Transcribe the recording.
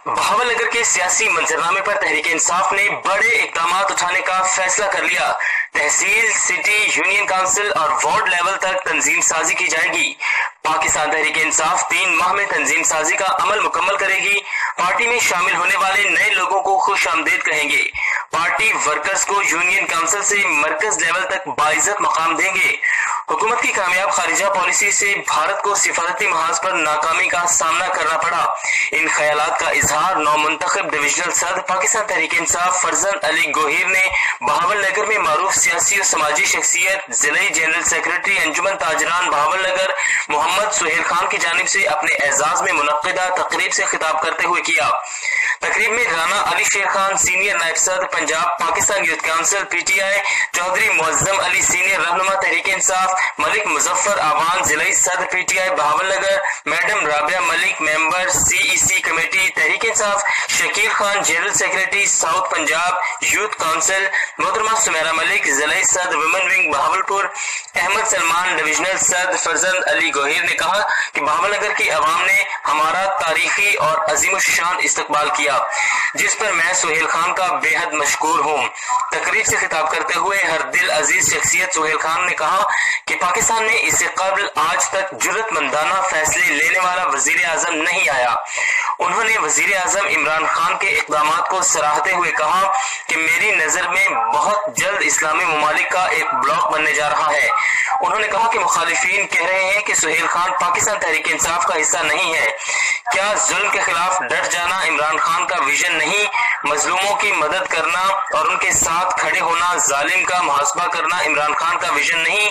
بہاول نگر کے سیاسی منظرنامے پر تحریک انصاف نے بڑے اقدامات اٹھانے کا فیصلہ کر لیا۔ تحصیل، سٹی، یونین کونسل اور وارڈ لیول تک تنظیم سازی کی جائے گی۔ پاکستان تحریک انصاف 3 ماہ میں تنظیم سازی کا عمل مکمل کرے گی۔ پارٹی میں شامل ہونے والے نئے لوگوں کو خوش آمدید کہیں گے۔ پارٹی ورکرز کو یونین کونسل سے مرکز لیول تک باعزت مقام دیں گے۔ حکومت کی کامیاب خارجہ پالیسی سے بھارت کو سفارتی محاذ پر ناکامی کا سامنا کرنا پڑا۔ ان خیالات کا اظہار نو منتخب ڈویژنل صدر پاکستان تحریک انصاف فرزند علی گوہر نے بہاول نگر میں معروف سیاسی اور سماجی شخصیت ضلعی جنرل سیکرٹری انجمن تاجران بہاول نگر محمد سہیل خان کی جانب سے اپنے اعزاز میں منعقدہ تقریب سے خطاب کرتے ہوئے کیا۔ تقریب میں رانا علی شیر خان سینئر نائب صدر Punjab Pakistan youth council P T I, Chaudhry Muazzam Ali senior رہنما تحریک انصاف، ملک مظفر آوان ضلعی صدر P T I Bahawalnagar, madam Rabia Malik member C E C committee Tehreek Insaf, Shakeel Khan general secretary south Punjab youth council, محترمہ سمیرہ ملک ضلعی صدر women wing Bahawalpur, Ahmed Salman divisional صدر فرزند علی گوہر نے کہا کہ بہاول نگر کی عوام نے ہمارا تاریخی اور عظیم الشان استقبال کیا، جس پر میں سہیل خان کا بے حد مشکور ہوں۔ تقریب سے خطاب کرتے ہوئے ہر دل عزیز شخصیت سہیل خان نے کہا کہ پاکستان میں اس سے قبل آج تک جرأت مندانہ فیصلے لینے والا وزیر اعظم نہیں آیا۔ انہوں نے وزیر اعظم عمران خان کے اقدامات کو سراہتے ہوئے کہا کہ میری نظر میں بہت جلد اسلامی ممالک کا ایک بلاک بننے جا رہا ہے۔ انہوں نے کہا کہ مخالفین کہہ رہے ہیں کہ سہیل خان پاکستان تحریک انصاف کا حصہ نہیں ہے۔ کیا ظلم کے خلاف ڈٹ جانا عمران خان کا ویژن نہیں؟ مظلوموں کی مدد کرنا اور ان کے ساتھ کھڑے ہونا، ظالم کا محاسبہ کرنا عمران خان کا ویژن نہیں؟